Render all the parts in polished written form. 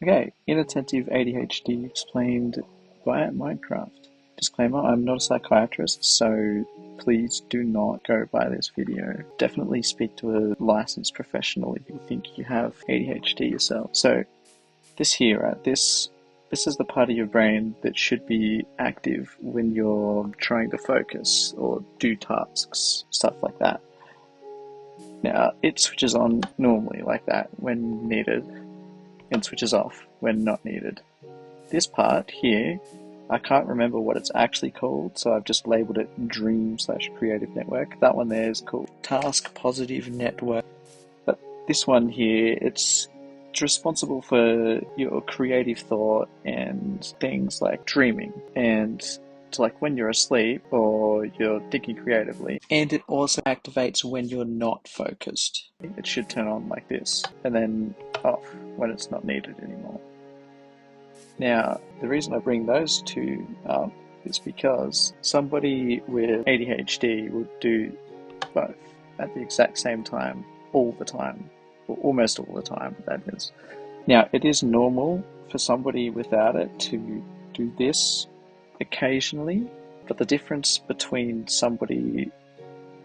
Okay, Inattentive ADHD explained via Minecraft. Disclaimer, I'm not a psychiatrist, so please do not go by this video. Definitely speak to a licensed professional if you think you have ADHD yourself. So this here, right, this is the part of your brain that should be active when you're trying to focus or do tasks, stuff like that. Now, it switches on normally like that when needed, and switches off when not needed. This part here, I can't remember what it's actually called, so I've just labeled it Dream/Creative Network. That one there is called Task Positive Network. But this one here, it's responsible for your creative thought and things like dreaming and to like when you're asleep or you're thinking creatively. And it also activates when you're not focused. It should turn on like this and then off when it's not needed anymore. Now, the reason I bring those two up is because somebody with ADHD will do both at the exact same time, all the time, or almost all the time, that is. Now, it is normal for somebody without it to do this occasionally, but the difference between somebody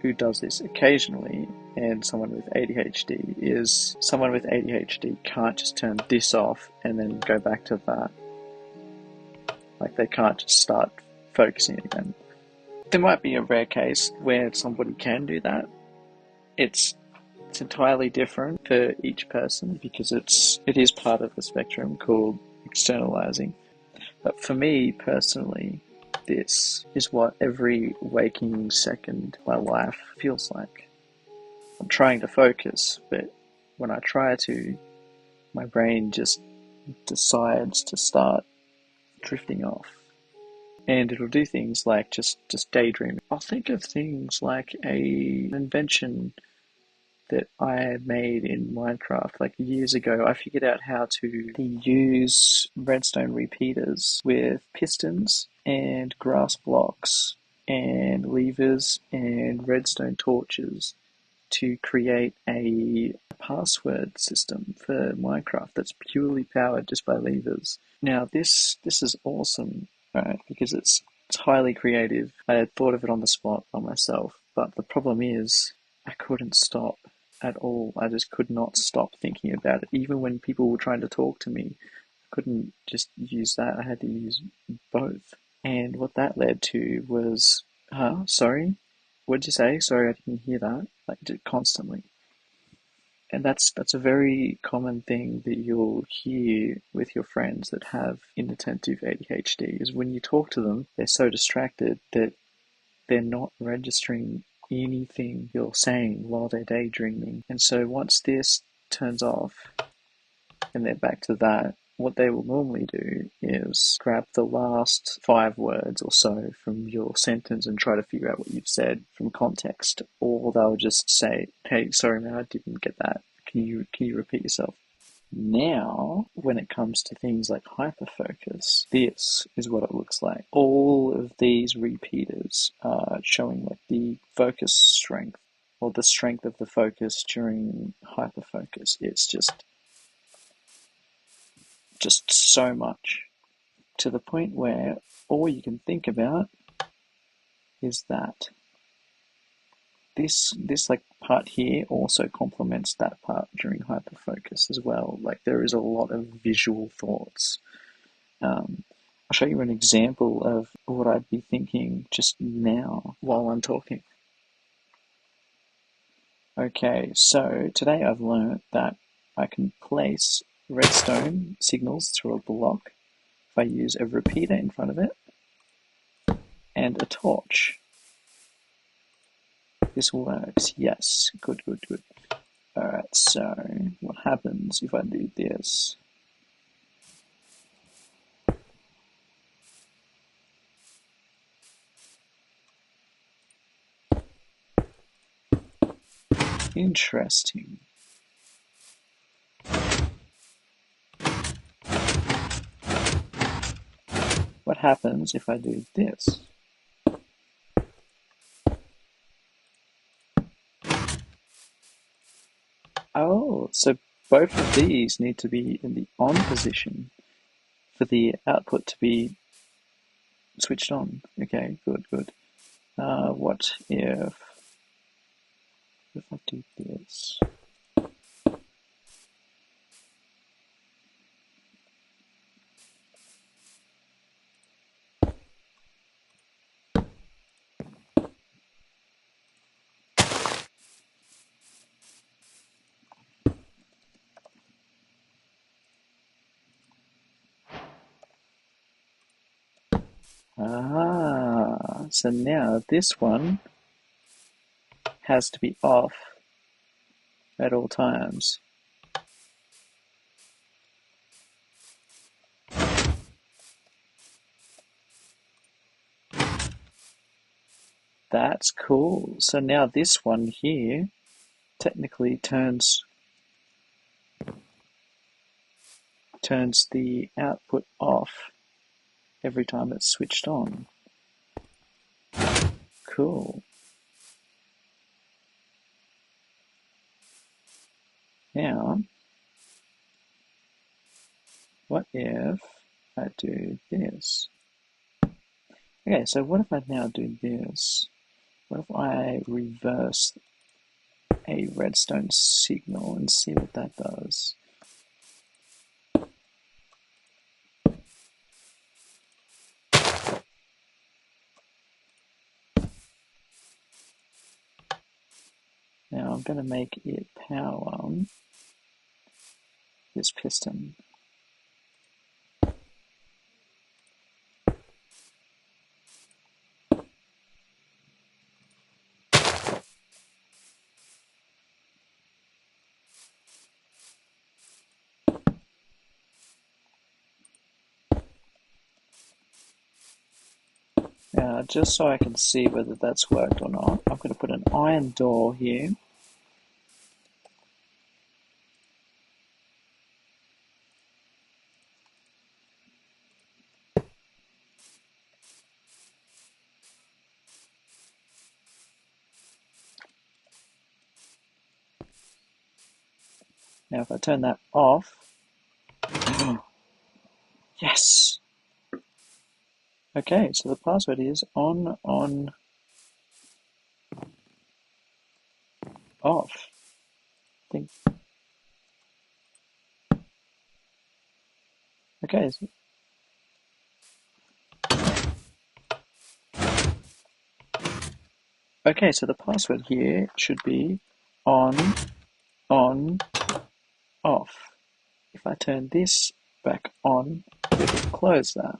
who does this occasionally and someone with ADHD is someone with ADHD can't just turn this off and then go back to that. Like they can't just start focusing again. There might be a rare case where somebody can do that. It's entirely different for each person because it is part of the spectrum called externalizing. But for me personally, this is what every waking second of my life feels like. I'm trying to focus, but when I try to, my brain just decides to start drifting off. And it'll do things like just daydreaming. I'll think of things like an invention that I made in Minecraft like years ago. I figured out how to use redstone repeaters with pistons and grass blocks and levers and redstone torches to create a password system for Minecraft that's purely powered just by levers. Now this is awesome, right? Because it's highly creative. I had thought of it on the spot by myself, but the problem is I couldn't stop at all. I just could not stop thinking about it. Even when people were trying to talk to me, I couldn't just use that. I had to use both. And what that led to was, sorry, what did you say? Sorry, I didn't hear that. Like, constantly. And that's a very common thing that you'll hear with your friends that have inattentive ADHD, is when you talk to them, they're so distracted that they're not registering anything you're saying while they're daydreaming. And so once this turns off and they're back to that, what they will normally do is grab the last 5 words or so from your sentence and try to figure out what you've said from context, or they'll just say, "Hey, sorry man, I didn't get that. Can you repeat yourself?" Now, when it comes to things like hyperfocus, this is what it looks like. All of these repeaters are showing like the focus strength, or the strength of the focus during hyperfocus. It's just so much, to the point where all you can think about is that. This like part here also complements that part during hyperfocus as well. Like there is a lot of visual thoughts. I'll show you an example of what I'd be thinking just now while I'm talking. Okay, so today I've learned that I can place redstone signals through a block if I use a repeater in front of it and a torch. This works. Yes, good. Alright, so what happens if I do this? Interesting. What happens if I do this? Oh, so both of these need to be in the on position for the output to be switched on. Okay, good, good. What if I do this? So now this one has to be off at all times. That's cool. So now this one here technically turns the output off every time it's switched on. Cool. Now, what if I do this? Okay, so what if I now do this? What if I reverse a redstone signal and see what that does? Now I'm going to make it power this piston. Just so I can see whether that's worked or not, I'm going to put an iron door here. Now if I turn that off, yes! Okay, so the password is on, off. Think. Okay, okay, so the password here should be on, off. If I turn this back on, it'll close that.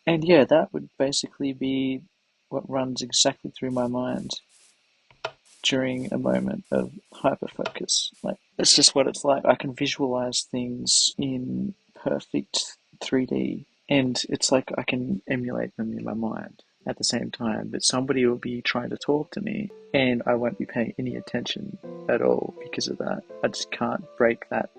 And yeah, that would basically be what runs exactly through my mind during a moment of hyperfocus. Like, it's just what it's like. I can visualize things in perfect 3D, and it's like I can emulate them in my mind at the same time. But somebody will be trying to talk to me, and I won't be paying any attention at all because of that. I just can't break that